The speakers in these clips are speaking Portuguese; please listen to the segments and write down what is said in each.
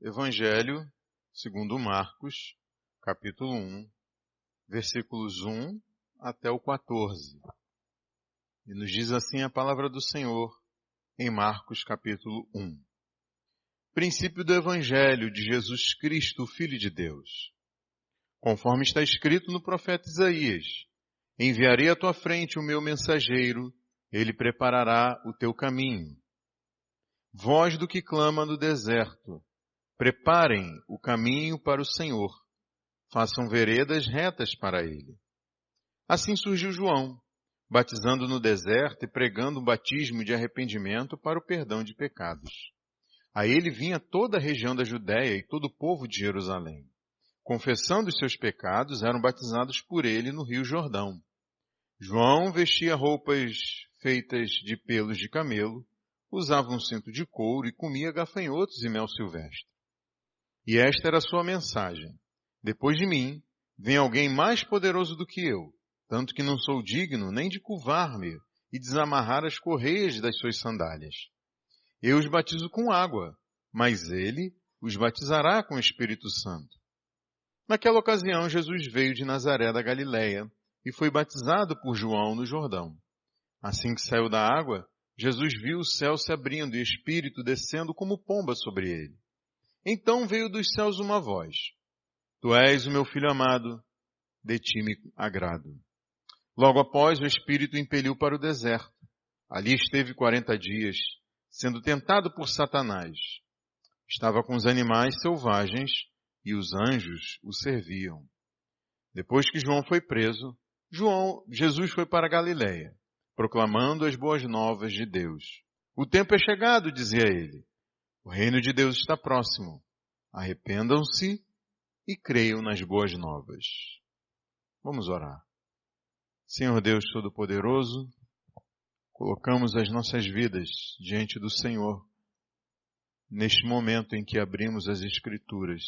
Evangelho segundo Marcos, capítulo 1, versículos 1 até o 14. E nos diz assim a palavra do Senhor em Marcos, capítulo 1. Princípio do Evangelho de Jesus Cristo, Filho de Deus. Conforme está escrito no profeta Isaías, enviarei à tua frente o meu mensageiro, ele preparará o teu caminho. Voz do que clama no deserto, preparem o caminho para o Senhor, façam veredas retas para ele. Assim surgiu João, batizando no deserto e pregando um batismo de arrependimento para o perdão de pecados. A ele vinha toda a região da Judéia e todo o povo de Jerusalém. Confessando os seus pecados, eram batizados por ele no rio Jordão. João vestia roupas feitas de pelos de camelo, usava um cinto de couro e comia gafanhotos e mel silvestre. E esta era a sua mensagem: depois de mim, vem alguém mais poderoso do que eu, tanto que não sou digno nem de curvar-me e desamarrar as correias das suas sandálias. Eu os batizo com água, mas ele os batizará com o Espírito Santo. Naquela ocasião, Jesus veio de Nazaré da Galileia e foi batizado por João no Jordão. Assim que saiu da água, Jesus viu o céu se abrindo e o Espírito descendo como pomba sobre ele. Então veio dos céus uma voz: Tu és o meu filho amado, de ti me agrado. Logo após, o Espírito o impeliu para o deserto. Ali esteve 40 dias, sendo tentado por Satanás. Estava com os animais selvagens e os anjos o serviam. Depois que João foi preso, Jesus foi para a Galileia, proclamando as boas novas de Deus. O tempo é chegado, dizia ele. O reino de Deus está próximo. Arrependam-se e creiam nas boas novas. Vamos orar. Senhor Deus Todo-Poderoso, colocamos as nossas vidas diante do Senhor neste momento em que abrimos as Escrituras.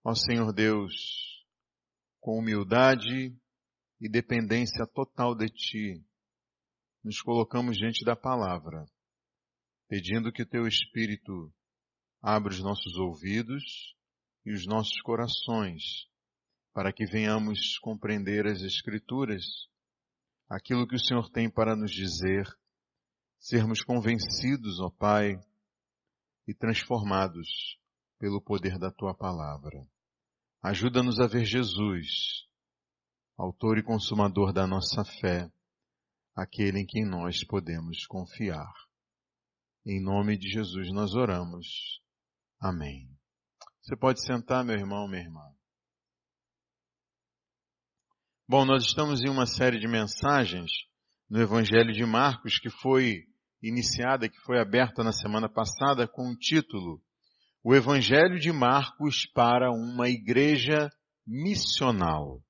Ó Senhor Deus, com humildade e dependência total de Ti, nos colocamos diante da palavra, pedindo que o Teu Espírito abra os nossos ouvidos e os nossos corações, para que venhamos compreender as Escrituras, aquilo que o Senhor tem para nos dizer, sermos convencidos, ó Pai, e transformados pelo poder da Tua palavra. Ajuda-nos a ver Jesus, autor e consumador da nossa fé, aquele em quem nós podemos confiar. Em nome de Jesus nós oramos. Amém. Você pode sentar, meu irmão, minha irmã. Bom, nós estamos em uma série de mensagens no Evangelho de Marcos que foi iniciada, que foi aberta na semana passada com o título O Evangelho de Marcos para uma Igreja Missional.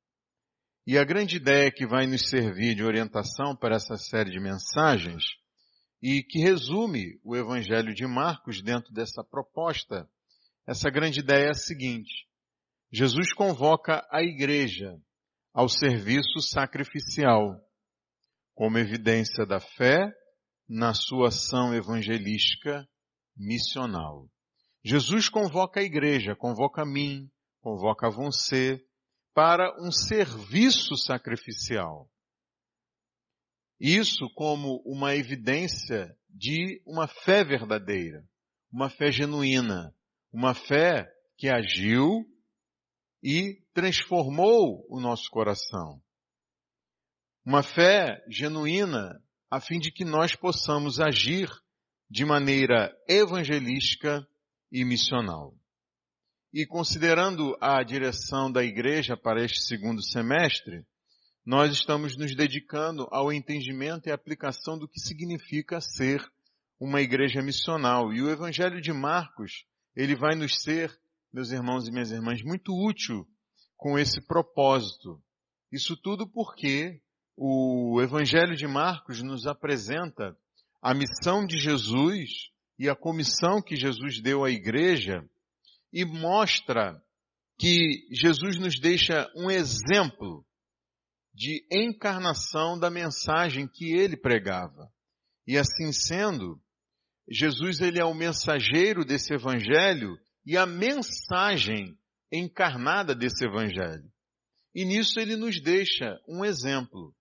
E a grande ideia que vai nos servir de orientação para essa série de mensagens e que resume o Evangelho de Marcos dentro dessa proposta, essa grande ideia é a seguinte: Jesus convoca a igreja ao serviço sacrificial, como evidência da fé na sua ação evangelística missional. Jesus convoca a igreja, convoca a mim, convoca a você, para um serviço sacrificial. Isso como uma evidência de uma fé verdadeira, uma fé genuína, uma fé que agiu e transformou o nosso coração. Uma fé genuína a fim de que nós possamos agir de maneira evangelística e missional. E considerando a direção da igreja para este segundo semestre, nós estamos nos dedicando ao entendimento e aplicação do que significa ser uma igreja missional. E o Evangelho de Marcos, ele vai nos ser, meus irmãos e minhas irmãs, muito útil com esse propósito. Isso tudo porque o Evangelho de Marcos nos apresenta a missão de Jesus e a comissão que Jesus deu à igreja e mostra que Jesus nos deixa um exemplo de encarnação da mensagem que ele pregava. E assim sendo, Jesus ele é o mensageiro desse evangelho e a mensagem encarnada desse evangelho. E nisso ele nos deixa um exemplo.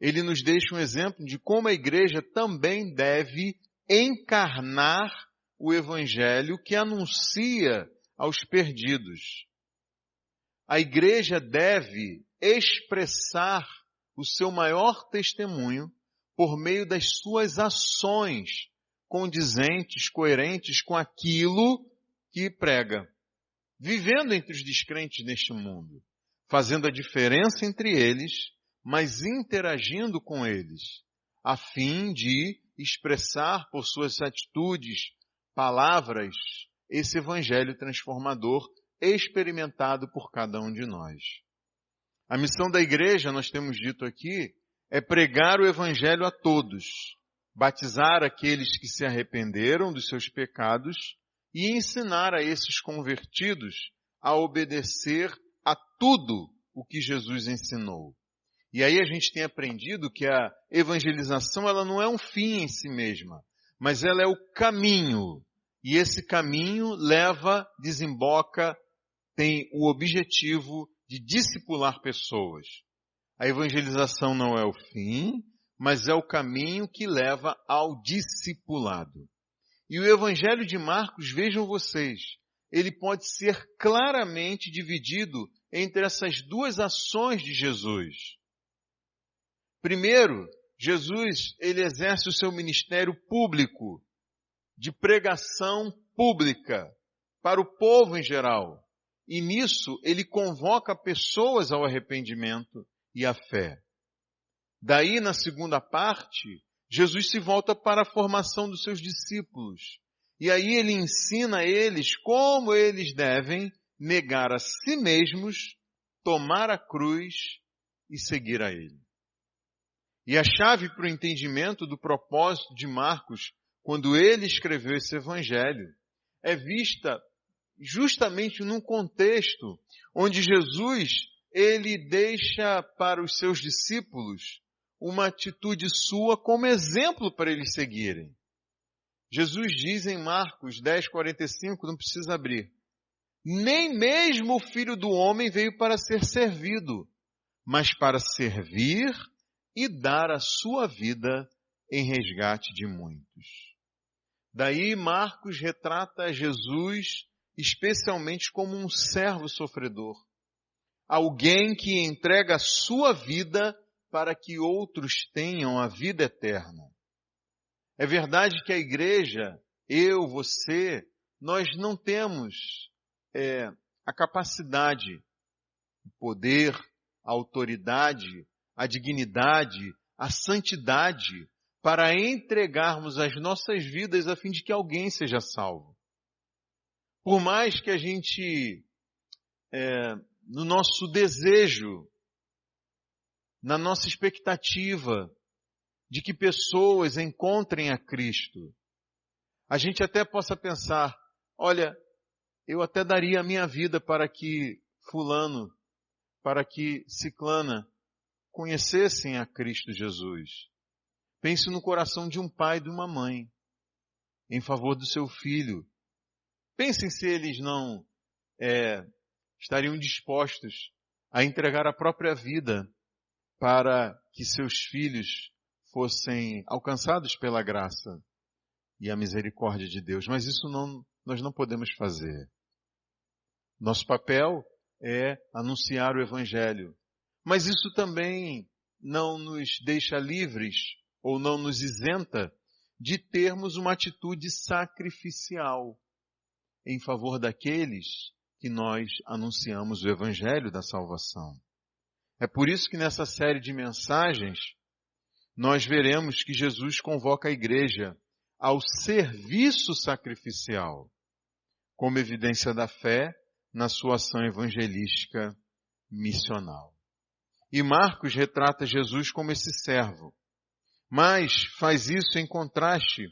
Ele nos deixa um exemplo de como a igreja também deve encarnar o evangelho que anuncia aos perdidos. A igreja deve expressar o seu maior testemunho por meio das suas ações condizentes, coerentes com aquilo que prega. Vivendo entre os descrentes neste mundo, fazendo a diferença entre eles, mas interagindo com eles, a fim de expressar por suas atitudes, palavras, esse evangelho transformador experimentado por cada um de nós. A missão da igreja, nós temos dito aqui, é pregar o evangelho a todos, batizar aqueles que se arrependeram dos seus pecados e ensinar a esses convertidos a obedecer a tudo o que Jesus ensinou. E aí a gente tem aprendido que a evangelização ela não é um fim em si mesma, mas ela é o caminho. E esse caminho desemboca, tem o objetivo de discipular pessoas. A evangelização não é o fim, mas é o caminho que leva ao discipulado. E o Evangelho de Marcos, vejam vocês, ele pode ser claramente dividido entre essas duas ações de Jesus. Primeiro, Jesus, ele exerce o seu ministério público, de pregação pública, para o povo em geral. E nisso, ele convoca pessoas ao arrependimento e à fé. Daí, na segunda parte, Jesus se volta para a formação dos seus discípulos. E aí ele ensina a eles como eles devem negar a si mesmos, tomar a cruz e seguir a ele. E a chave para o entendimento do propósito de Marcos, quando ele escreveu esse evangelho, é vista justamente num contexto onde Jesus, ele deixa para os seus discípulos uma atitude sua como exemplo para eles seguirem. Jesus diz em Marcos 10:45, não precisa abrir, nem mesmo o Filho do Homem veio para ser servido, mas para servir e dar a sua vida em resgate de muitos. Daí Marcos retrata Jesus especialmente como um servo sofredor, alguém que entrega a sua vida para que outros tenham a vida eterna. É verdade que a igreja, eu, você, nós não temos a capacidade, o poder, a autoridade, a dignidade, a santidade para entregarmos as nossas vidas a fim de que alguém seja salvo. Por mais que a gente, no nosso desejo, na nossa expectativa de que pessoas encontrem a Cristo, a gente até possa pensar, olha, eu até daria a minha vida para que fulano, para que ciclana conhecessem a Cristo Jesus. Pense no coração de um pai e de uma mãe, em favor do seu filho. Pensem se eles não estariam dispostos a entregar a própria vida para que seus filhos fossem alcançados pela graça e a misericórdia de Deus. Mas isso nós não podemos fazer. Nosso papel é anunciar o Evangelho. Mas isso também não nos deixa livres ou não nos isenta de termos uma atitude sacrificial em favor daqueles que nós anunciamos o Evangelho da salvação. É por isso que nessa série de mensagens nós veremos que Jesus convoca a igreja ao serviço sacrificial, como evidência da fé na sua ação evangelística missional. E Marcos retrata Jesus como esse servo, mas faz isso em contraste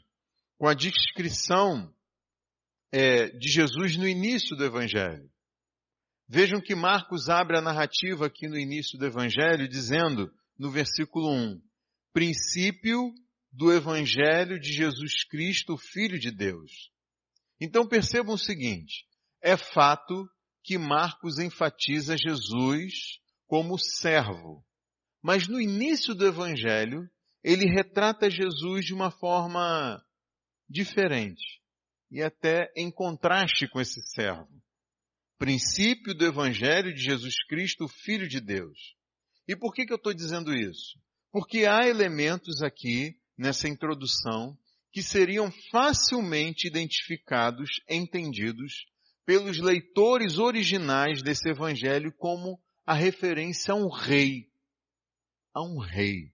com a descrição de Jesus no início do Evangelho. Vejam que Marcos abre a narrativa aqui no início do Evangelho dizendo, no versículo 1, princípio do Evangelho de Jesus Cristo, Filho de Deus. Então percebam o seguinte, é fato que Marcos enfatiza Jesus como servo, mas no início do Evangelho, ele retrata Jesus de uma forma diferente e até em contraste com esse servo. Princípio do Evangelho de Jesus Cristo, Filho de Deus. E por que eu estou dizendo isso? Porque há elementos aqui, nessa introdução, que seriam facilmente identificados, entendidos, pelos leitores originais desse Evangelho como a referência a um rei. A um rei.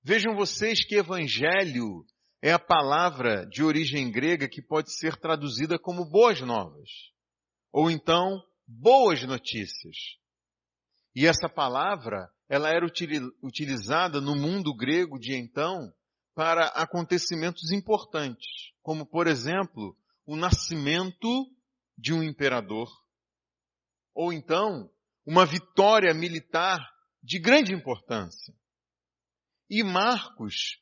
Vejam vocês que Evangelho é a palavra de origem grega que pode ser traduzida como boas novas. Ou então, boas notícias. E essa palavra, ela era utilizada no mundo grego de então para acontecimentos importantes, como, por exemplo, o nascimento de um imperador, ou então, uma vitória militar de grande importância. E Marcos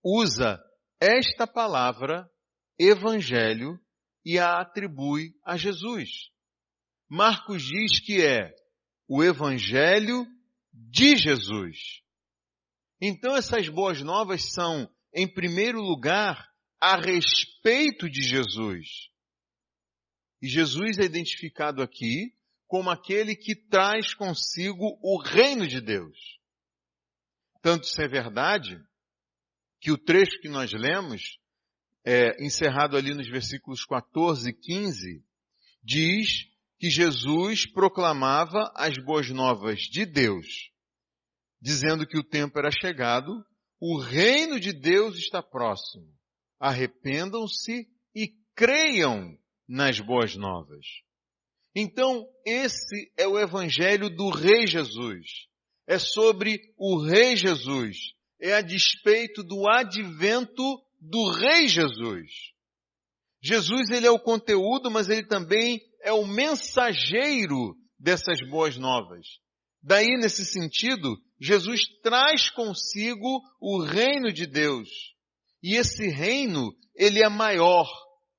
usa esta palavra, evangelho, e a atribui a Jesus. Marcos diz que é o Evangelho de Jesus. Então essas boas novas são, em primeiro lugar, a respeito de Jesus. E Jesus é identificado aqui como aquele que traz consigo o reino de Deus. Tanto isso é verdade, que o trecho que nós lemos, encerrado ali nos versículos 14 e 15, diz que Jesus proclamava as boas novas de Deus, dizendo que o tempo era chegado, o reino de Deus está próximo. Arrependam-se e creiam nas boas novas. Então, esse é o evangelho do Rei Jesus. É sobre o Rei Jesus. É a despeito do advento do Rei Jesus. Jesus, ele é o conteúdo, mas ele também é o mensageiro dessas boas novas. Daí, nesse sentido, Jesus traz consigo o reino de Deus. E esse reino, ele é maior,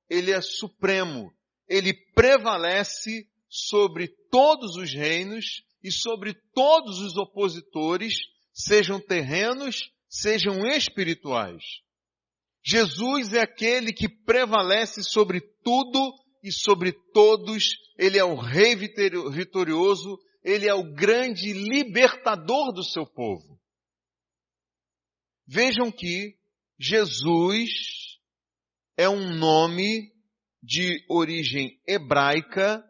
ele é supremo, ele prevalece sobre todos os reinos e sobre todos os opositores, sejam terrenos, sejam espirituais. Jesus é aquele que prevalece sobre tudo e sobre todos. Ele é o Rei vitorioso, ele é o grande libertador do seu povo. Vejam que Jesus é um nome de origem hebraica,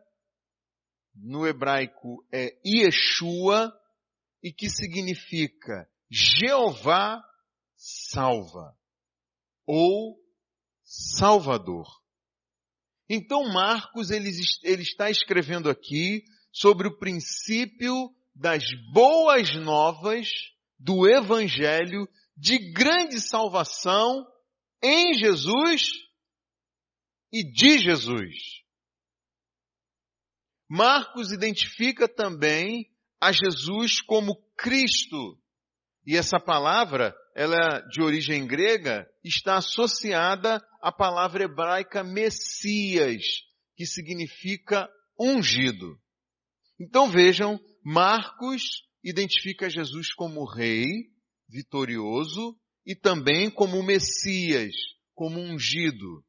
no hebraico é Yeshua, e que significa Jeová salva, ou Salvador. Então Marcos, ele está escrevendo aqui sobre o princípio das boas novas do Evangelho de grande salvação em Jesus e de Jesus. Marcos identifica também a Jesus como Cristo. E essa palavra, ela de origem grega, está associada à palavra hebraica Messias, que significa ungido. Então vejam, Marcos identifica Jesus como rei, vitorioso, e também como Messias, como ungido.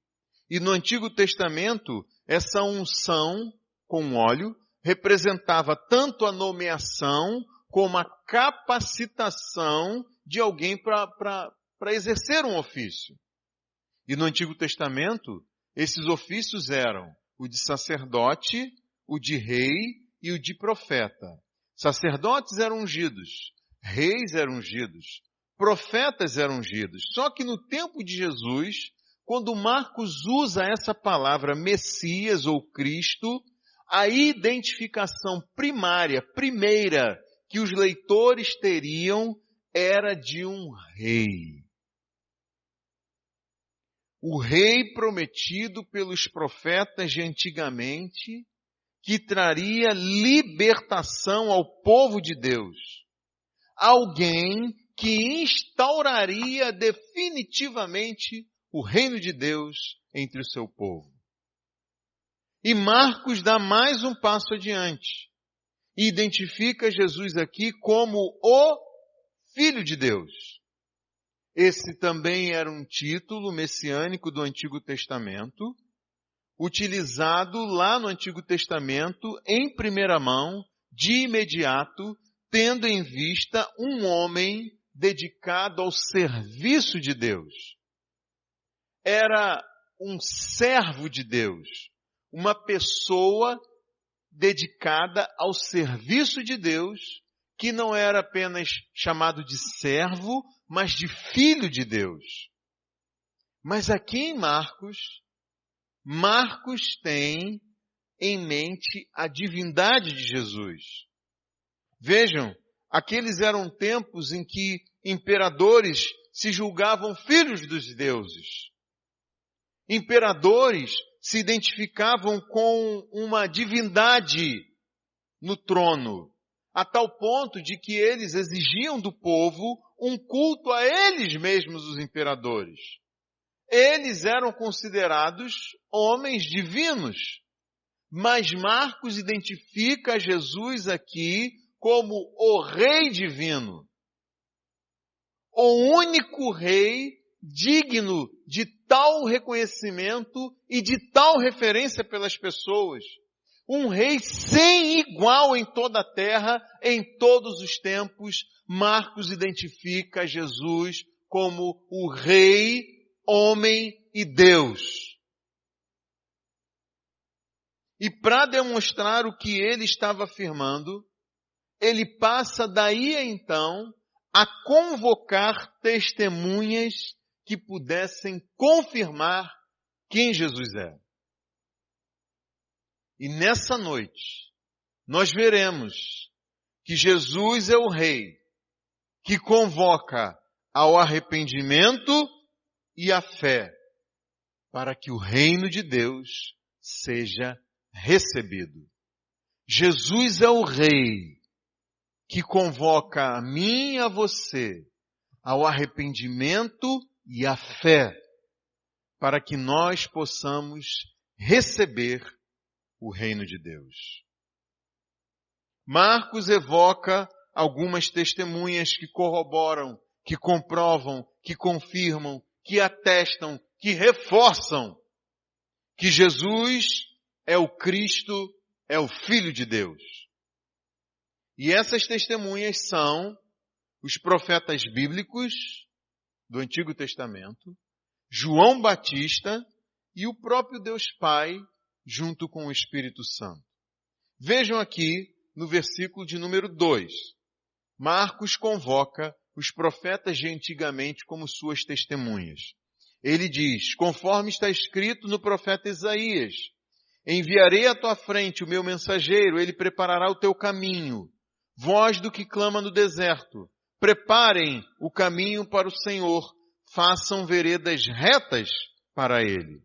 E no Antigo Testamento, essa unção com óleo representava tanto a nomeação como a capacitação de alguém para exercer um ofício. E no Antigo Testamento, esses ofícios eram o de sacerdote, o de rei e o de profeta. Sacerdotes eram ungidos, reis eram ungidos, profetas eram ungidos. Só que no tempo de Jesus, quando Marcos usa essa palavra Messias ou Cristo, a identificação primária, primeira, que os leitores teriam era de um rei. O rei prometido pelos profetas de antigamente, que traria libertação ao povo de Deus. Alguém que instauraria definitivamente o reino de Deus entre o seu povo. E Marcos dá mais um passo adiante e identifica Jesus aqui como o Filho de Deus. Esse também era um título messiânico do Antigo Testamento, utilizado lá no Antigo Testamento em primeira mão, de imediato, tendo em vista um homem dedicado ao serviço de Deus. Era um servo de Deus, uma pessoa dedicada ao serviço de Deus, que não era apenas chamado de servo, mas de filho de Deus. Mas aqui em Marcos tem em mente a divindade de Jesus. Vejam, aqueles eram tempos em que imperadores se julgavam filhos dos deuses. Imperadores se identificavam com uma divindade no trono, a tal ponto de que eles exigiam do povo um culto a eles mesmos, os imperadores. Eles eram considerados homens divinos, mas Marcos identifica Jesus aqui como o Rei divino, o único Rei digno de tal reconhecimento e de tal referência pelas pessoas. Um Rei sem igual em toda a terra, em todos os tempos. Marcos identifica Jesus como o Rei, homem e Deus. E para demonstrar o que ele estava afirmando, ele passa daí então a convocar testemunhas que pudessem confirmar quem Jesus é. E nessa noite, nós veremos que Jesus é o Rei que convoca ao arrependimento e à fé para que o reino de Deus seja recebido. Jesus é o Rei que convoca a mim e a você ao arrependimento e à fé para que nós possamos receber o reino de Deus. Marcos evoca algumas testemunhas que corroboram, que comprovam, que confirmam, que atestam, que reforçam que Jesus é o Cristo, é o Filho de Deus. E essas testemunhas são os profetas bíblicos do Antigo Testamento, João Batista e o próprio Deus Pai, junto com o Espírito Santo. Vejam aqui no versículo de número 2. Marcos convoca os profetas de antigamente como suas testemunhas. Ele diz, conforme está escrito no profeta Isaías, enviarei à tua frente o meu mensageiro, ele preparará o teu caminho. Voz do que clama no deserto, preparem o caminho para o Senhor, façam veredas retas para ele.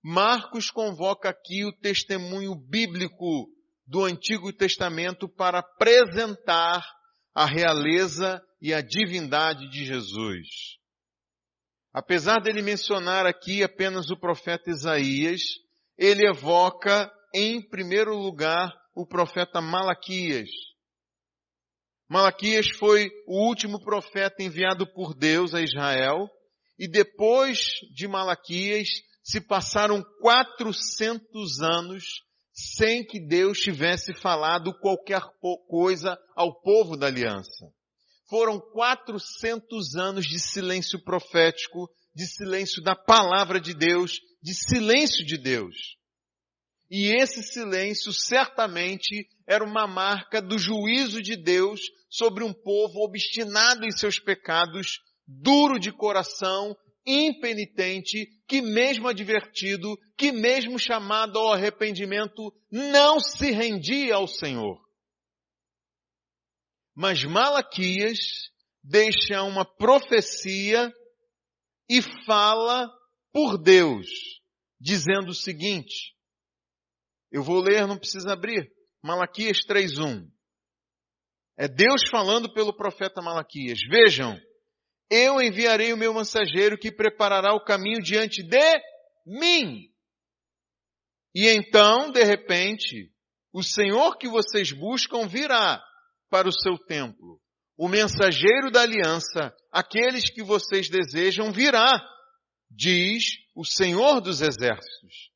Marcos convoca aqui o testemunho bíblico do Antigo Testamento para apresentar a realeza e a divindade de Jesus. Apesar dele mencionar aqui apenas o profeta Isaías, ele evoca em primeiro lugar o profeta Malaquias. Malaquias foi o último profeta enviado por Deus a Israel, e depois de Malaquias se passaram 400 anos sem que Deus tivesse falado qualquer coisa ao povo da aliança. Foram 400 anos de silêncio profético, de silêncio da palavra de Deus, de silêncio de Deus. E esse silêncio certamente era uma marca do juízo de Deus sobre um povo obstinado em seus pecados, duro de coração, impenitente, que mesmo advertido, que mesmo chamado ao arrependimento, não se rendia ao Senhor. Mas Malaquias deixa uma profecia e fala por Deus, dizendo o seguinte, eu vou ler, não precisa abrir, Malaquias 3:1. É Deus falando pelo profeta Malaquias. Vejam, eu enviarei o meu mensageiro que preparará o caminho diante de mim. E então, de repente, o Senhor que vocês buscam virá para o seu templo. O mensageiro da aliança, aqueles que vocês desejam, virá, diz o Senhor dos exércitos.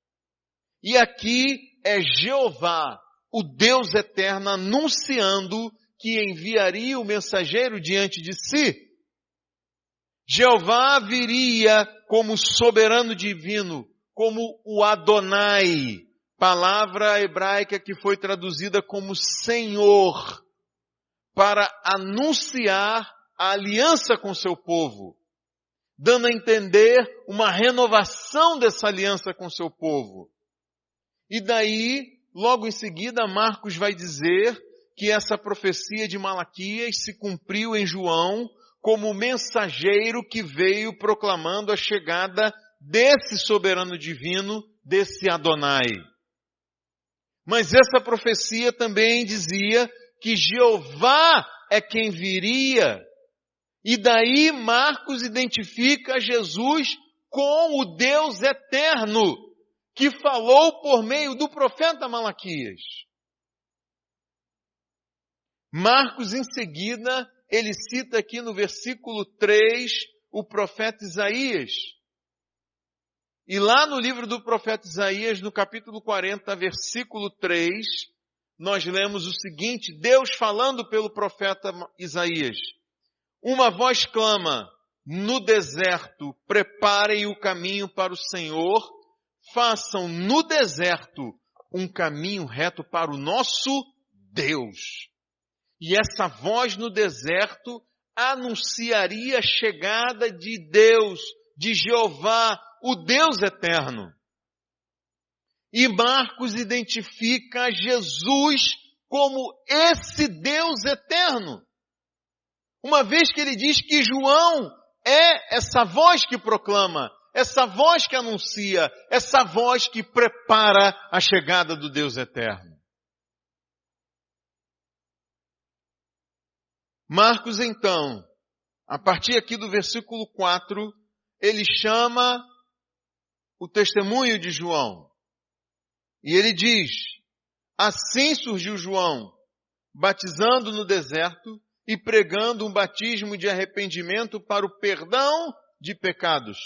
E aqui é Jeová, o Deus eterno, anunciando que enviaria o mensageiro diante de si. Jeová viria como soberano divino, como o Adonai, palavra hebraica que foi traduzida como Senhor, para anunciar a aliança com seu povo, dando a entender uma renovação dessa aliança com seu povo. E daí, logo em seguida, Marcos vai dizer que essa profecia de Malaquias se cumpriu em João como mensageiro que veio proclamando a chegada desse soberano divino, desse Adonai. Mas essa profecia também dizia que Jeová é quem viria. E daí Marcos identifica Jesus com o Deus eterno, que falou por meio do profeta Malaquias. Marcos, em seguida, ele cita aqui no versículo 3 o profeta Isaías. E lá no livro do profeta Isaías, no capítulo 40, versículo 3, nós lemos o seguinte, Deus falando pelo profeta Isaías. Uma voz clama, no deserto, preparem o caminho para o Senhor, façam no deserto um caminho reto para o nosso Deus. E essa voz no deserto anunciaria a chegada de Deus, de Jeová, o Deus eterno. E Marcos identifica Jesus como esse Deus eterno. Uma vez que ele diz que João é essa voz que proclama, essa voz que anuncia, essa voz que prepara a chegada do Deus eterno. Marcos, então, a partir aqui do versículo 4, ele chama o testemunho de João. E ele diz, assim surgiu João, batizando no deserto e pregando um batismo de arrependimento para o perdão de pecados.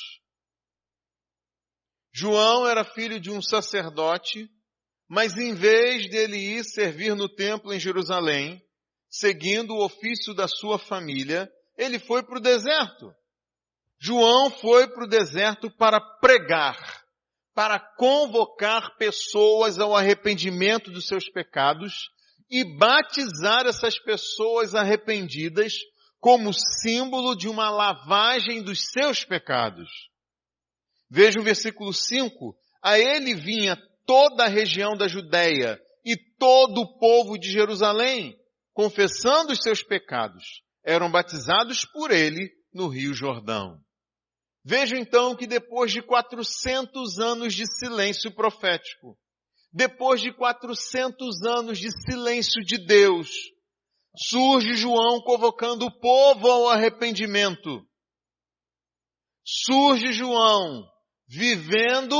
João era filho de um sacerdote, mas em vez dele ir servir no templo em Jerusalém, seguindo o ofício da sua família, ele foi para o deserto. João foi para o deserto para pregar, para convocar pessoas ao arrependimento dos seus pecados e batizar essas pessoas arrependidas como símbolo de uma lavagem dos seus pecados. Veja o versículo 5. A ele vinha toda a região da Judeia e todo o povo de Jerusalém, confessando os seus pecados. Eram batizados por ele no Rio Jordão. Veja então que depois de 400 anos de silêncio profético, depois de 400 anos de silêncio de Deus, surge João convocando o povo ao arrependimento. Surge João vivendo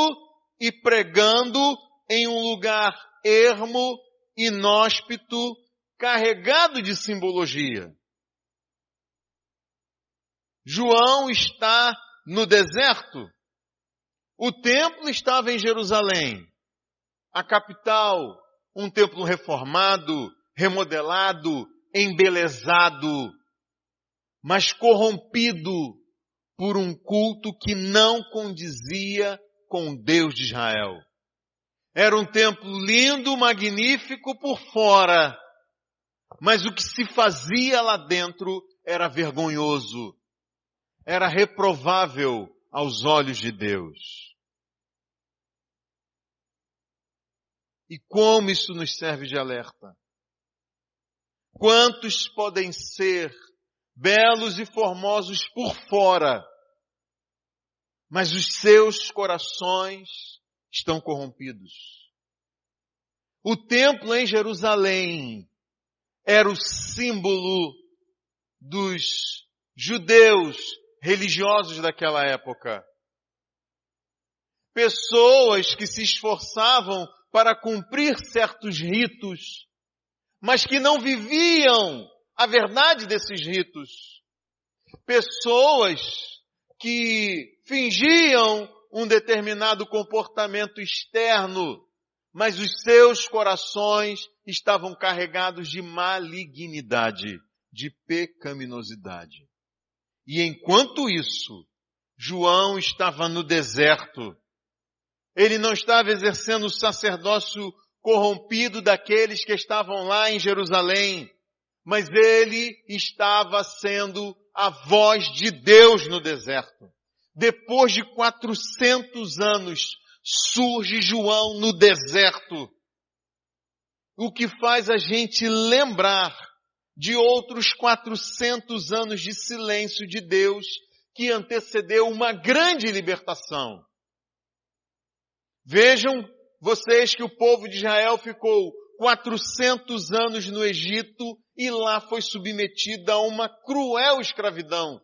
e pregando em um lugar ermo, inóspito, carregado de simbologia. João está no deserto. O templo estava em Jerusalém, a capital, um templo reformado, remodelado, embelezado, mas corrompido por um culto que não condizia com o Deus de Israel. Era um templo lindo, magnífico por fora, mas o que se fazia lá dentro era vergonhoso, era reprovável aos olhos de Deus. E como isso nos serve de alerta? Quantos podem ser belos e formosos por fora, mas os seus corações estão corrompidos? O templo em Jerusalém era o símbolo dos judeus religiosos daquela época. Pessoas que se esforçavam para cumprir certos ritos, mas que não viviam a verdade desses ritos. Pessoas que fingiam um determinado comportamento externo, mas os seus corações estavam carregados de malignidade, de pecaminosidade. E enquanto isso, João estava no deserto. Ele não estava exercendo o sacerdócio corrompido daqueles que estavam lá em Jerusalém, mas ele estava sendo a voz de Deus no deserto. Depois de 400 anos, surge João no deserto, o que faz a gente lembrar de outros 400 anos de silêncio de Deus que antecedeu uma grande libertação. Vejam vocês que o povo de Israel ficou 400 anos no Egito e lá foi submetido a uma cruel escravidão.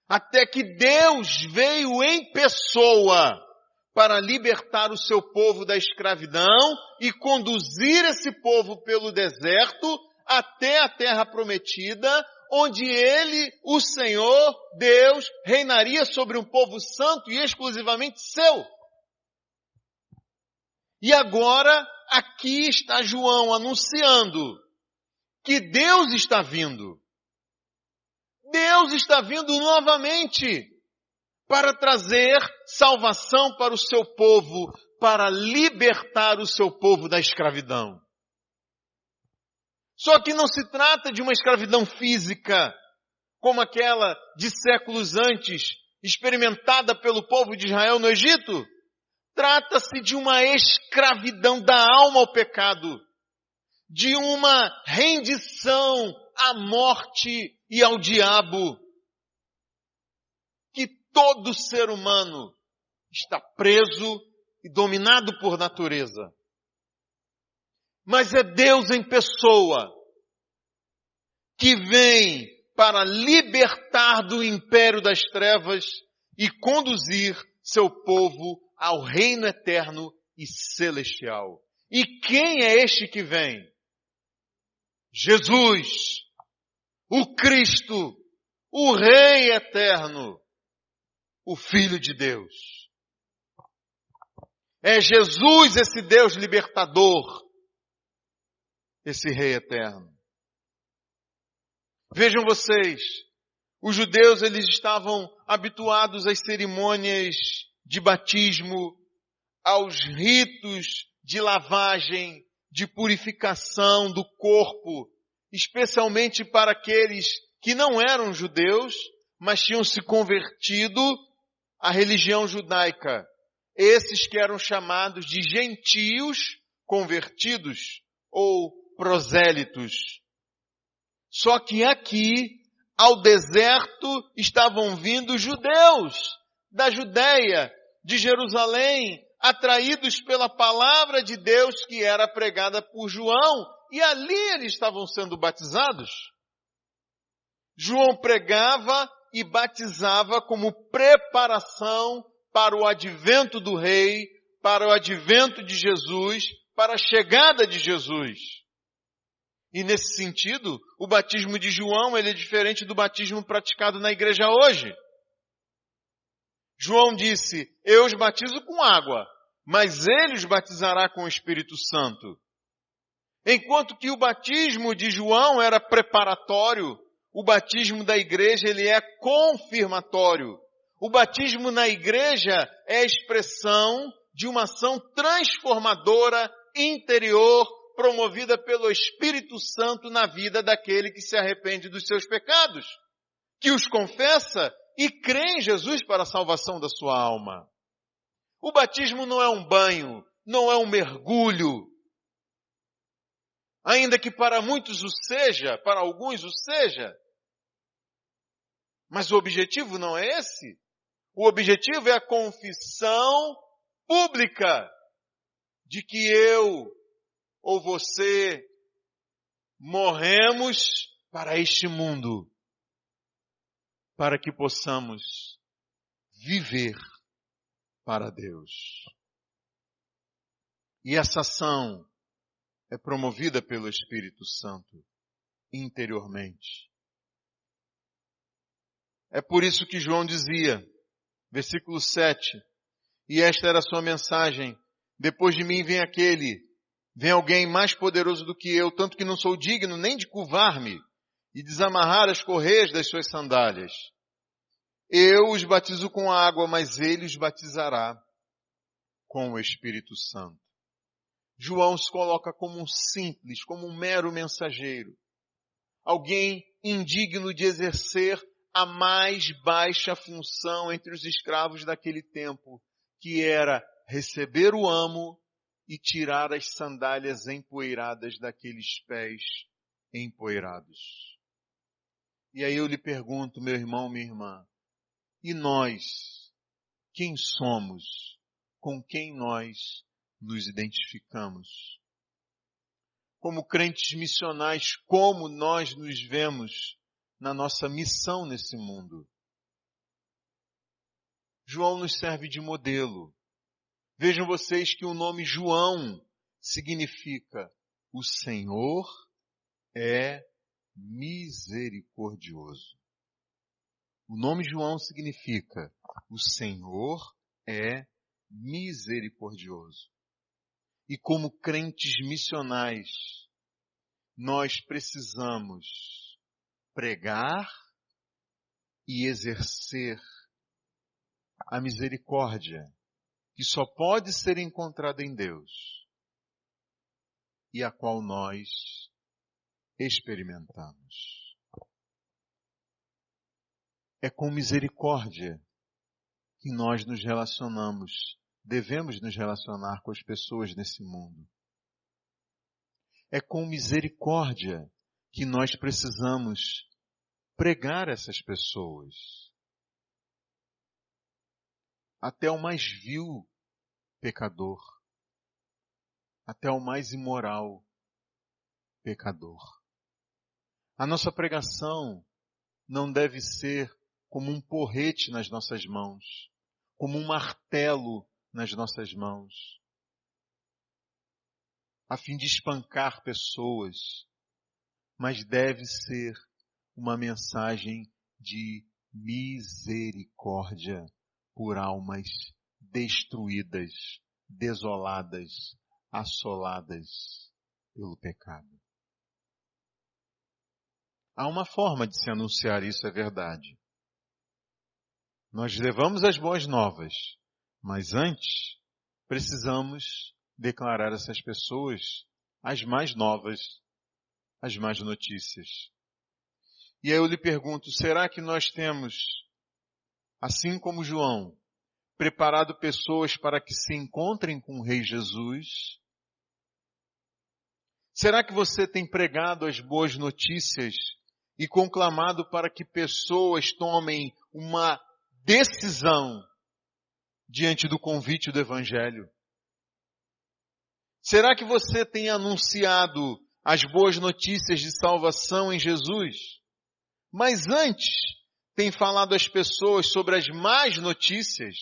Até que Deus veio em pessoa para libertar o seu povo da escravidão e conduzir esse povo pelo deserto até a terra prometida, onde ele, o Senhor, Deus, reinaria sobre um povo santo e exclusivamente seu. E agora, aqui está João anunciando que Deus está vindo. Deus está vindo novamente para trazer salvação para o seu povo, para libertar o seu povo da escravidão. Só que não se trata de uma escravidão física, como aquela de séculos antes, experimentada pelo povo de Israel no Egito. Trata-se de uma escravidão da alma ao pecado, de uma rendição à morte e ao diabo, que todo ser humano está preso e dominado por natureza. Mas é Deus em pessoa que vem para libertar do império das trevas e conduzir seu povo ao reino eterno e celestial. E quem é este que vem? Jesus, o Cristo, o Rei eterno, o Filho de Deus. É Jesus esse Deus libertador, esse Rei eterno. Vejam vocês, os judeus eles estavam habituados às cerimônias de batismo, aos ritos de lavagem, de purificação do corpo, especialmente para aqueles que não eram judeus, mas tinham se convertido à religião judaica. Esses que eram chamados de gentios convertidos ou prosélitos. Só que aqui, ao deserto, estavam vindo judeus da Judeia, de Jerusalém, atraídos pela palavra de Deus que era pregada por João, e ali eles estavam sendo batizados. João pregava e batizava como preparação para o advento do Rei, para o advento de Jesus, para a chegada de Jesus. E nesse sentido, o batismo de João ele é diferente do batismo praticado na igreja hoje. João disse, eu os batizo com água, mas ele os batizará com o Espírito Santo. Enquanto que o batismo de João era preparatório, o batismo da igreja ele é confirmatório. O batismo na igreja é a expressão de uma ação transformadora interior promovida pelo Espírito Santo na vida daquele que se arrepende dos seus pecados, que os confessa e crê em Jesus para a salvação da sua alma. O batismo não é um banho, não é um mergulho. Ainda que para muitos o seja, para alguns o seja. Mas o objetivo não é esse. O objetivo é a confissão pública de que eu ou você morremos para este mundo, para que possamos viver para Deus. E essa ação é promovida pelo Espírito Santo interiormente. É por isso que João dizia, versículo 7, e esta era a sua mensagem: depois de mim vem alguém mais poderoso do que eu, tanto que não sou digno nem de curvar-me e desamarrar as correias das suas sandálias. Eu os batizo com água, mas ele os batizará com o Espírito Santo. João se coloca como um simples, como um mero mensageiro. Alguém indigno de exercer a mais baixa função entre os escravos daquele tempo, que era receber o amo e tirar as sandálias empoeiradas daqueles pés empoeirados. E aí eu lhe pergunto, meu irmão, minha irmã, e nós, quem somos? Com quem nós nos identificamos? Como crentes missionais, como nós nos vemos na nossa missão nesse mundo? João nos serve de modelo. Vejam vocês que o nome João significa: o Senhor é misericordioso. O nome João significa: o Senhor é misericordioso. E como crentes missionais, nós precisamos pregar e exercer a misericórdia, que só pode ser encontrada em Deus e a qual nós experimentamos. É com misericórdia que nós nos relacionamos, devemos nos relacionar com as pessoas nesse mundo. É com misericórdia que nós precisamos pregar essas pessoas. Até o mais vil pecador, até o mais imoral pecador. A nossa pregação não deve ser como um porrete nas nossas mãos, como um martelo nas nossas mãos, a fim de espancar pessoas, mas deve ser uma mensagem de misericórdia por almas destruídas, desoladas, assoladas pelo pecado. Há uma forma de se anunciar isso, é verdade. Nós levamos as boas novas, mas antes precisamos declarar a essas pessoas as mais novas, as más notícias. E aí eu lhe pergunto, será que nós temos, assim como João, preparado pessoas para que se encontrem com o Rei Jesus? Será que você tem pregado as boas notícias e conclamado para que pessoas tomem uma decisão diante do convite do Evangelho? Será que você tem anunciado as boas notícias de salvação em Jesus? Mas antes, tem falado às pessoas sobre as más notícias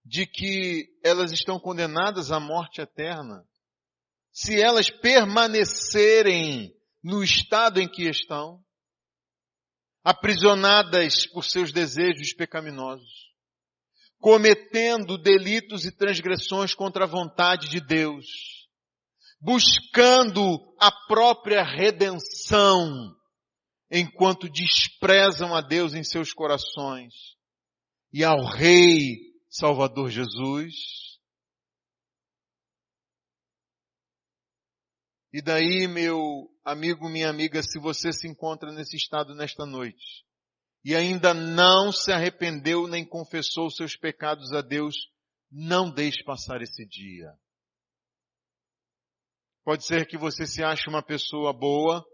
de que elas estão condenadas à morte eterna, se elas permanecerem no estado em que estão, aprisionadas por seus desejos pecaminosos, cometendo delitos e transgressões contra a vontade de Deus, buscando a própria redenção, enquanto desprezam a Deus em seus corações e ao Rei Salvador Jesus. E daí, meu amigo, minha amiga, se você se encontra nesse estado nesta noite e ainda não se arrependeu nem confessou seus pecados a Deus, não deixe passar esse dia. Pode ser que você se ache uma pessoa boa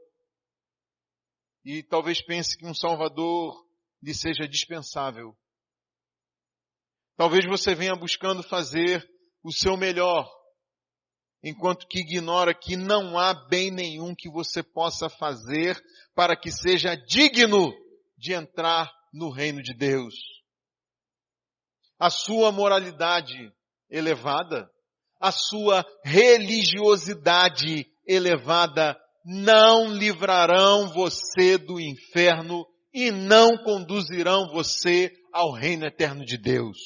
e talvez pense que um Salvador lhe seja dispensável. Talvez você venha buscando fazer o seu melhor enquanto que ignora que não há bem nenhum que você possa fazer para que seja digno de entrar no reino de Deus. A sua moralidade elevada, a sua religiosidade elevada não livrarão você do inferno e não conduzirão você ao reino eterno de Deus.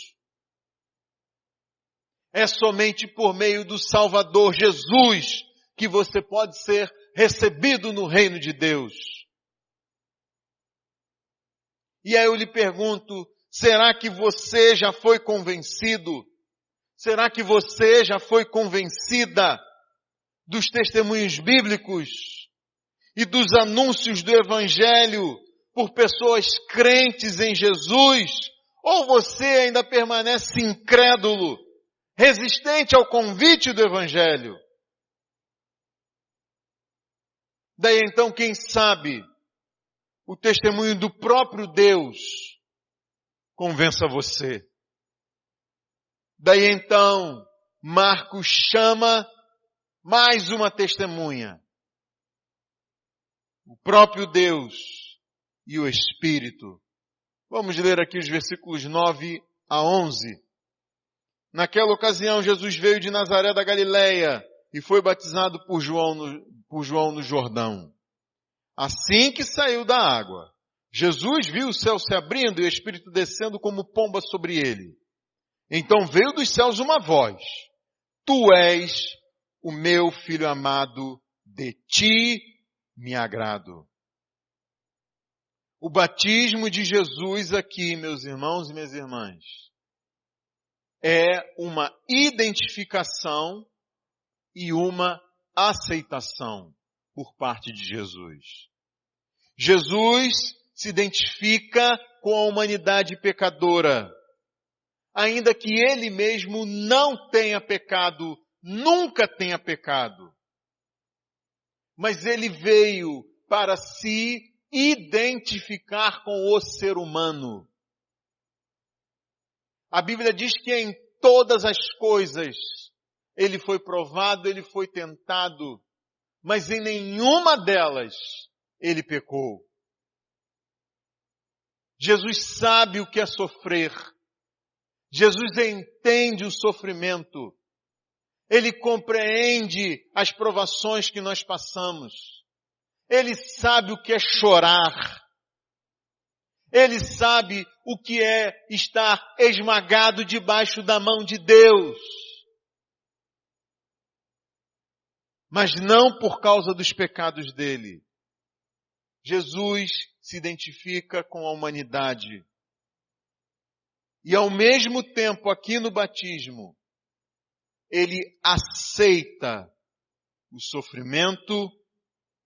É somente por meio do Salvador Jesus que você pode ser recebido no reino de Deus. E aí eu lhe pergunto, será que você já foi convencido? Será que você já foi convencida dos testemunhos bíblicos e dos anúncios do Evangelho por pessoas crentes em Jesus? Ou você ainda permanece incrédulo, resistente ao convite do Evangelho? Daí então, quem sabe, o testemunho do próprio Deus convença você. Daí então, Marcos chama mais uma testemunha. O próprio Deus e o Espírito. Vamos ler aqui os versículos 9 a 11. Naquela ocasião, Jesus veio de Nazaré da Galileia e foi batizado por João no Jordão. Assim que saiu da água, Jesus viu o céu se abrindo e o Espírito descendo como pomba sobre ele. Então veio dos céus uma voz: Tu és o meu Filho amado, de ti me agrado. O batismo de Jesus aqui, meus irmãos e minhas irmãs, é uma identificação e uma aceitação por parte de Jesus. Jesus se identifica com a humanidade pecadora, ainda que ele mesmo não tenha pecado, nunca tenha pecado. Mas ele veio para se identificar com o ser humano. A Bíblia diz que em todas as coisas ele foi provado, ele foi tentado, mas em nenhuma delas ele pecou. Jesus sabe o que é sofrer. Jesus entende o sofrimento. Ele compreende as provações que nós passamos. Ele sabe o que é chorar. Ele sabe o que é estar esmagado debaixo da mão de Deus. Mas não por causa dos pecados dele. Jesus se identifica com a humanidade. E ao mesmo tempo, aqui no batismo, ele aceita o sofrimento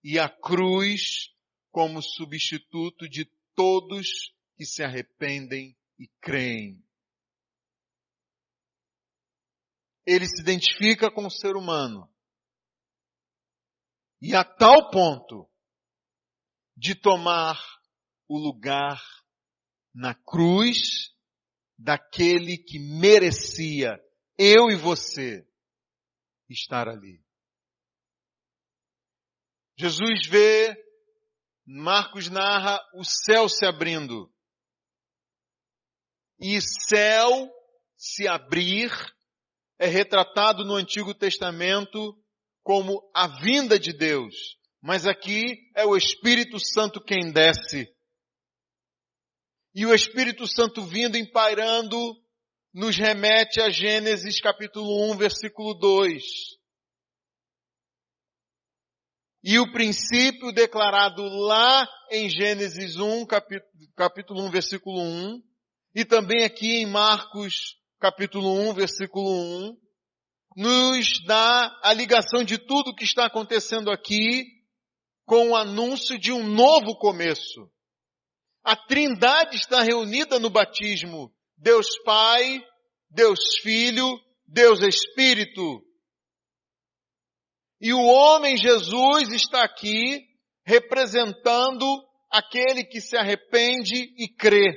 e a cruz como substituto de todos que se arrependem e creem. Ele se identifica com o ser humano. E a tal ponto de tomar o lugar na cruz daquele que merecia, eu e você, estar ali. Jesus vê, Marcos narra, o céu se abrindo. E céu se abrir é retratado no Antigo Testamento como a vinda de Deus. Mas aqui é o Espírito Santo quem desce. E o Espírito Santo vindo e pairando nos remete a Gênesis capítulo 1, versículo 2. E o princípio declarado lá em Gênesis 1, capítulo 1, versículo 1, e também aqui em Marcos capítulo 1, versículo 1, nos dá a ligação de tudo o que está acontecendo aqui com o anúncio de um novo começo. A Trindade está reunida no batismo. Deus Pai, Deus Filho, Deus Espírito. E o homem Jesus está aqui representando aquele que se arrepende e crê.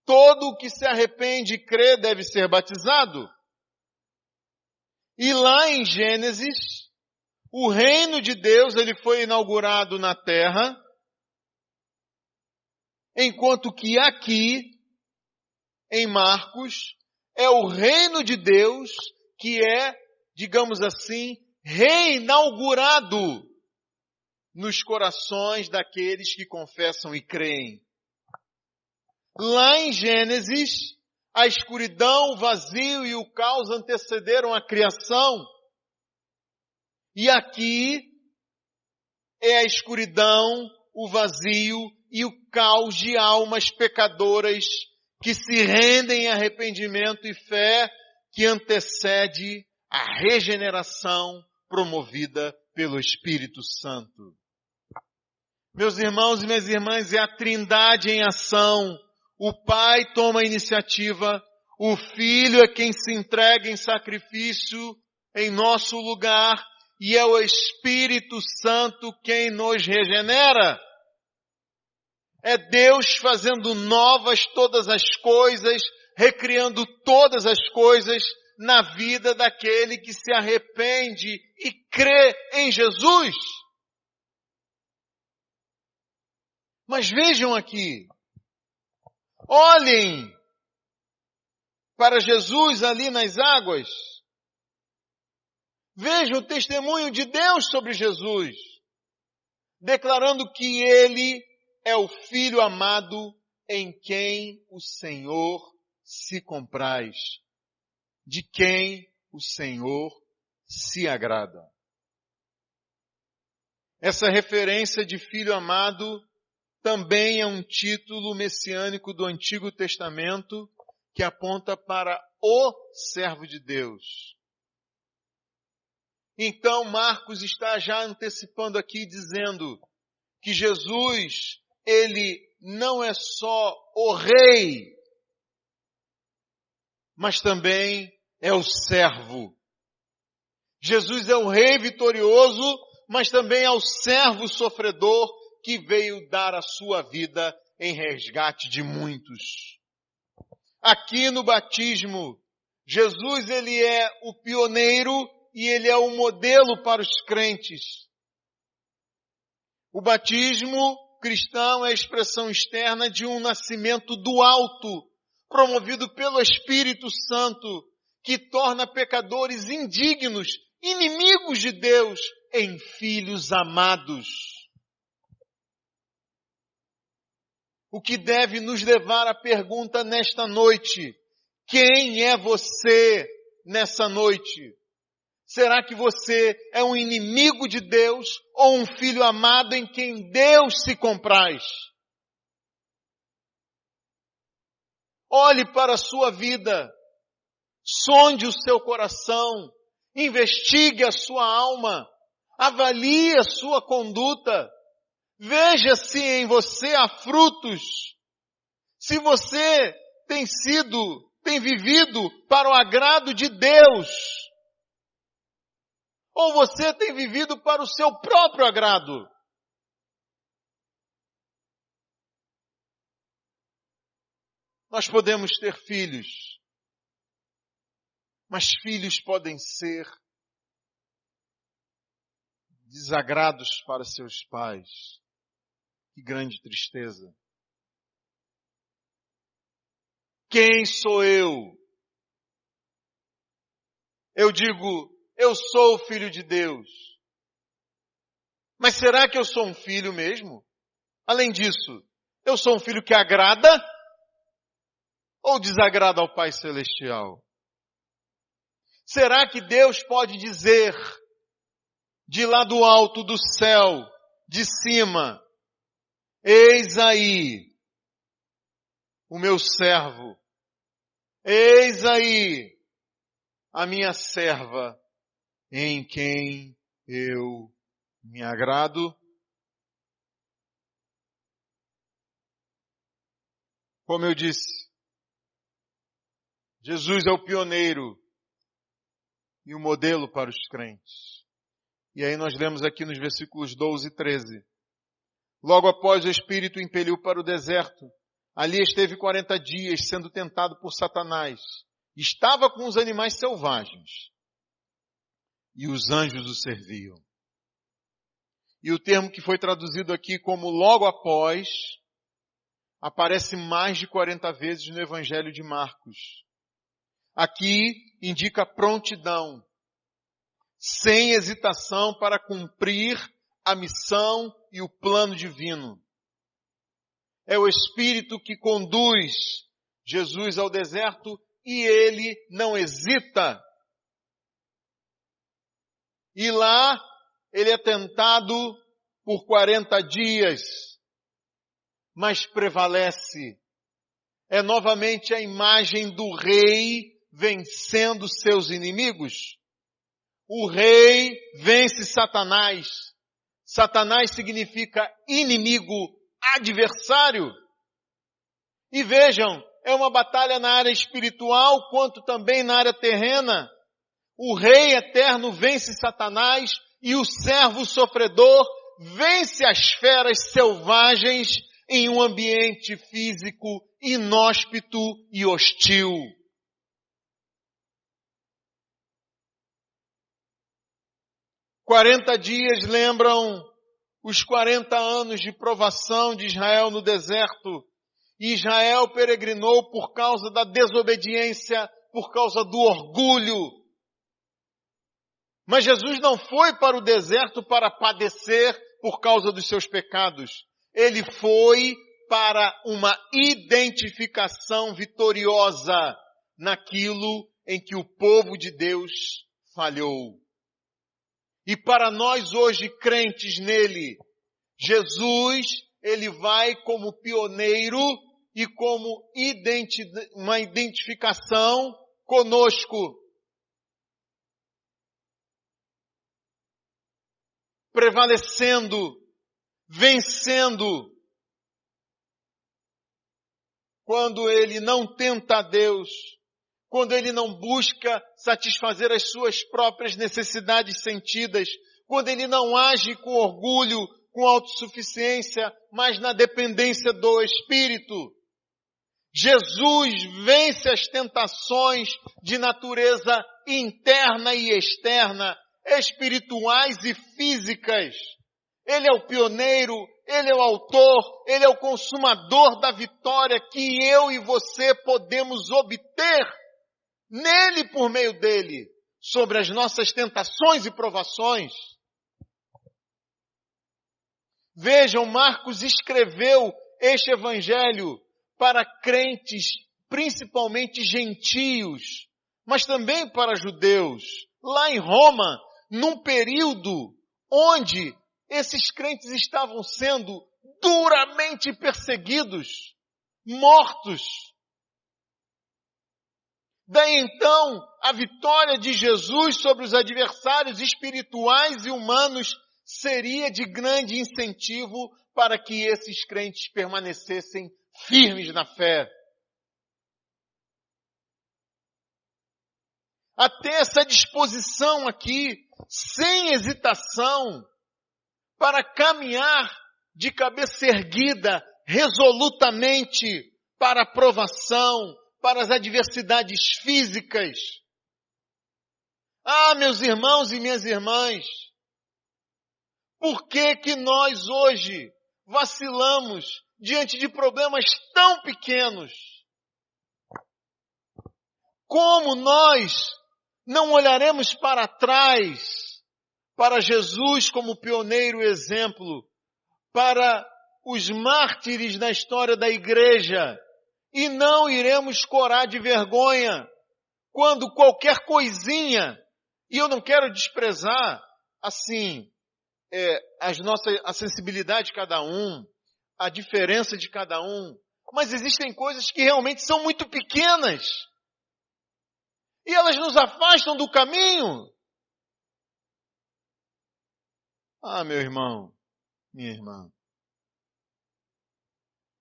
Todo o que se arrepende e crê deve ser batizado. E lá em Gênesis, o reino de Deus ele foi inaugurado na terra, enquanto que aqui, em Marcos, é o reino de Deus que é, digamos assim, reinaugurado nos corações daqueles que confessam e creem. Lá em Gênesis, a escuridão, o vazio e o caos antecederam a criação. E aqui é a escuridão, o vazio e o caos de almas pecadoras que se rendem em arrependimento e fé que antecede a regeneração promovida pelo Espírito Santo. Meus irmãos e minhas irmãs, é a Trindade em ação. O Pai toma a iniciativa, o Filho é quem se entrega em sacrifício em nosso lugar e é o Espírito Santo quem nos regenera. É Deus fazendo novas todas as coisas, recriando todas as coisas na vida daquele que se arrepende e crê em Jesus. Mas vejam aqui, olhem para Jesus ali nas águas, vejam o testemunho de Deus sobre Jesus, declarando que Ele é o Filho amado em quem o Senhor se compraz, de quem o Senhor se agrada. Essa referência de Filho amado também é um título messiânico do Antigo Testamento que aponta para o servo de Deus. Então Marcos está já antecipando aqui dizendo que Jesus, ele não é só o rei, mas também é o servo. Jesus é o rei vitorioso, mas também é o servo sofredor que veio dar a sua vida em resgate de muitos. Aqui no batismo, Jesus ele é o pioneiro e ele é o modelo para os crentes. O batismo cristão é a expressão externa de um nascimento do alto, promovido pelo Espírito Santo, que torna pecadores indignos, inimigos de Deus, em filhos amados. O que deve nos levar à pergunta nesta noite: quem é você nessa noite? Será que você é um inimigo de Deus ou um filho amado em quem Deus se compraz? Olhe para a sua vida, sonde o seu coração, investigue a sua alma, avalie a sua conduta, veja se em você há frutos, se você tem vivido para o agrado de Deus, ou você tem vivido para o seu próprio agrado. Nós podemos ter filhos, mas filhos podem ser desagrados para seus pais. Que grande tristeza. Quem sou eu? Eu digo, eu sou o filho de Deus. Mas será que eu sou um filho mesmo? Além disso, eu sou um filho que agrada ou desagrada ao Pai Celestial? Será que Deus pode dizer de lá do alto do céu, de cima, eis aí o meu servo, eis aí a minha serva, em quem eu me agrado? Como eu disse, Jesus é o pioneiro e o modelo para os crentes. E aí nós lemos aqui nos versículos 12 e 13. Logo após o Espírito o impeliu para o deserto. Ali esteve 40 dias sendo tentado por Satanás. Estava com os animais selvagens. e os anjos o serviam. E o termo que foi traduzido aqui como logo após, aparece mais de 40 vezes no Evangelho de Marcos. Aqui indica prontidão, sem hesitação para cumprir a missão e o plano divino. É o Espírito que conduz Jesus ao deserto e ele não hesita. E lá ele é tentado por 40 dias, mas prevalece. É novamente a imagem do rei vencendo seus inimigos. O rei vence Satanás. Satanás significa inimigo, adversário. E vejam, é uma batalha na área espiritual, quanto também na área terrena. O rei eterno vence Satanás e o servo sofredor vence as feras selvagens em um ambiente físico inóspito e hostil. Quarenta dias lembram os 40 anos de provação de Israel no deserto. E Israel peregrinou por causa da desobediência, por causa do orgulho. Mas Jesus não foi para o deserto para padecer por causa dos seus pecados. Ele foi para uma identificação vitoriosa naquilo em que o povo de Deus falhou. E para nós hoje crentes nele, Jesus, ele vai como pioneiro e como uma identificação conosco. Prevalecendo, vencendo. Quando ele não tenta a Deus, quando ele não busca satisfazer as suas próprias necessidades sentidas, quando ele não age com orgulho, com autossuficiência, mas na dependência do Espírito. Jesus vence as tentações de natureza interna e externa, espirituais e físicas. Ele é o pioneiro, ele é o autor, ele é o consumador da vitória que eu e você podemos obter nele por meio dele, sobre as nossas tentações e provações. Vejam, Marcos escreveu este evangelho para crentes, principalmente gentios, mas também para judeus, lá em Roma, num período onde esses crentes estavam sendo duramente perseguidos, mortos. Daí então, a vitória de Jesus sobre os adversários espirituais e humanos seria de grande incentivo para que esses crentes permanecessem firmes na fé. Até essa disposição aqui, sem hesitação, para caminhar de cabeça erguida, resolutamente, para a provação, para as adversidades físicas. Ah, meus irmãos e minhas irmãs, por que nós hoje vacilamos diante de problemas tão pequenos? Como nós não olharemos para trás, para Jesus como pioneiro e exemplo, para os mártires na história da igreja, e não iremos corar de vergonha quando qualquer coisinha, e eu não quero desprezar, assim, a sensibilidade de cada um, a diferença de cada um, mas existem coisas que realmente são muito pequenas, e elas nos afastam do caminho. Ah, meu irmão, minha irmã,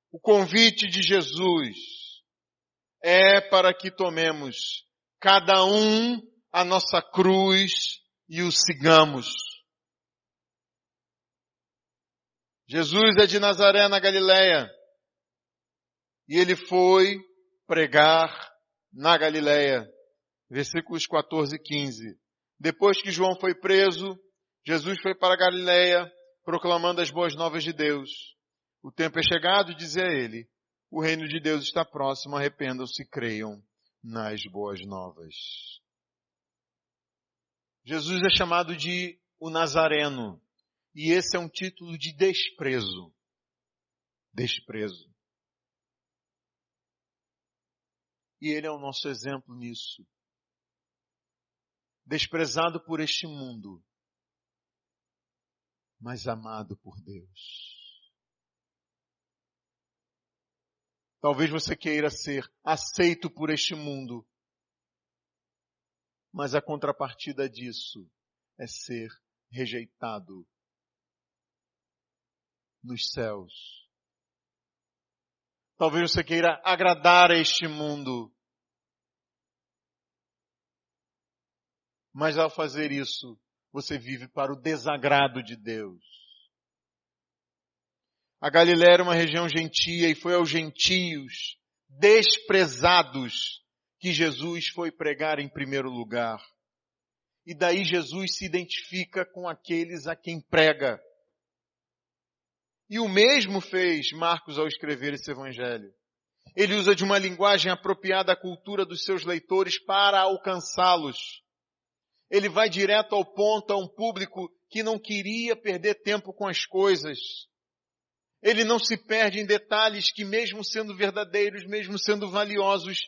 o convite de Jesus é para que tomemos cada um a nossa cruz e o sigamos. Jesus é de Nazaré, na Galileia, e ele foi pregar na Galileia. Versículos 14 e 15. Depois que João foi preso, Jesus foi para a Galileia, proclamando as boas novas de Deus. O tempo é chegado, dizia ele, o reino de Deus está próximo, arrependam-se e creiam nas boas novas. Jesus é chamado de o Nazareno, e esse é um título de desprezo. Desprezo. E ele é o nosso exemplo nisso. Desprezado por este mundo, mas amado por Deus. Talvez você queira ser aceito por este mundo, mas a contrapartida disso é ser rejeitado nos céus. Talvez você queira agradar a este mundo, mas ao fazer isso, você vive para o desagrado de Deus. A Galileia era uma região gentia e foi aos gentios, desprezados, que Jesus foi pregar em primeiro lugar. E daí Jesus se identifica com aqueles a quem prega. E o mesmo fez Marcos ao escrever esse evangelho. Ele usa de uma linguagem apropriada à cultura dos seus leitores para alcançá-los. Ele vai direto ao ponto a um público que não queria perder tempo com as coisas. Ele não se perde em detalhes que, mesmo sendo verdadeiros, mesmo sendo valiosos,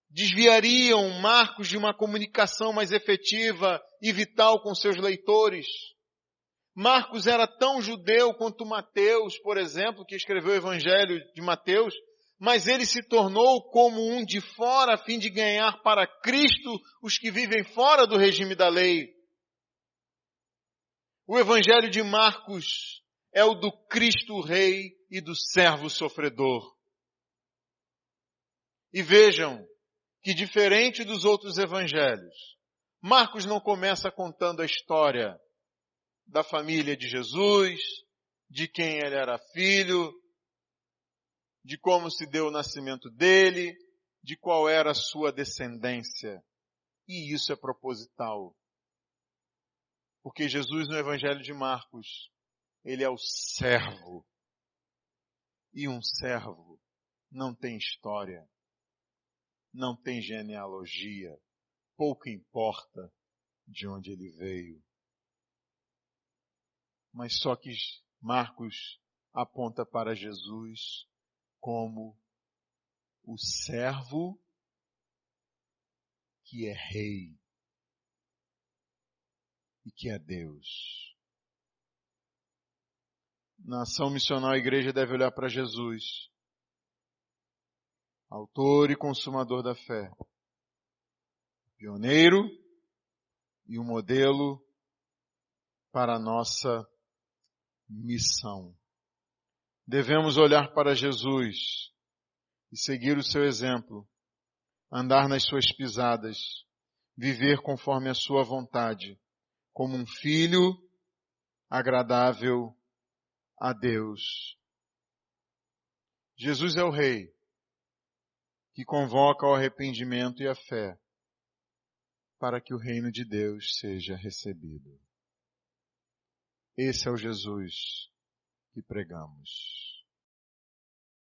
desviariam Marcos de uma comunicação mais efetiva e vital com seus leitores. Marcos era tão judeu quanto Mateus, por exemplo, que escreveu o Evangelho de Mateus, mas ele se tornou como um de fora a fim de ganhar para Cristo os que vivem fora do regime da lei. O Evangelho de Marcos é o do Cristo Rei e do servo sofredor. E vejam que, diferente dos outros evangelhos, Marcos não começa contando a história da família de Jesus, de quem ele era filho, de como se deu o nascimento dele, de qual era a sua descendência. E isso é proposital. Porque Jesus, no Evangelho de Marcos, ele é o servo. E um servo não tem história, não tem genealogia, pouco importa de onde ele veio. Mas só que Marcos aponta para Jesus como o servo que é rei e que é Deus. Na ação missional, a igreja deve olhar para Jesus, autor e consumador da fé, pioneiro e um modelo para a nossa missão. Devemos olhar para Jesus e seguir o seu exemplo, andar nas suas pisadas, viver conforme a sua vontade, como um filho agradável a Deus. Jesus é o Rei que convoca ao arrependimento e à fé para que o reino de Deus seja recebido. Esse é o Jesus que pregamos.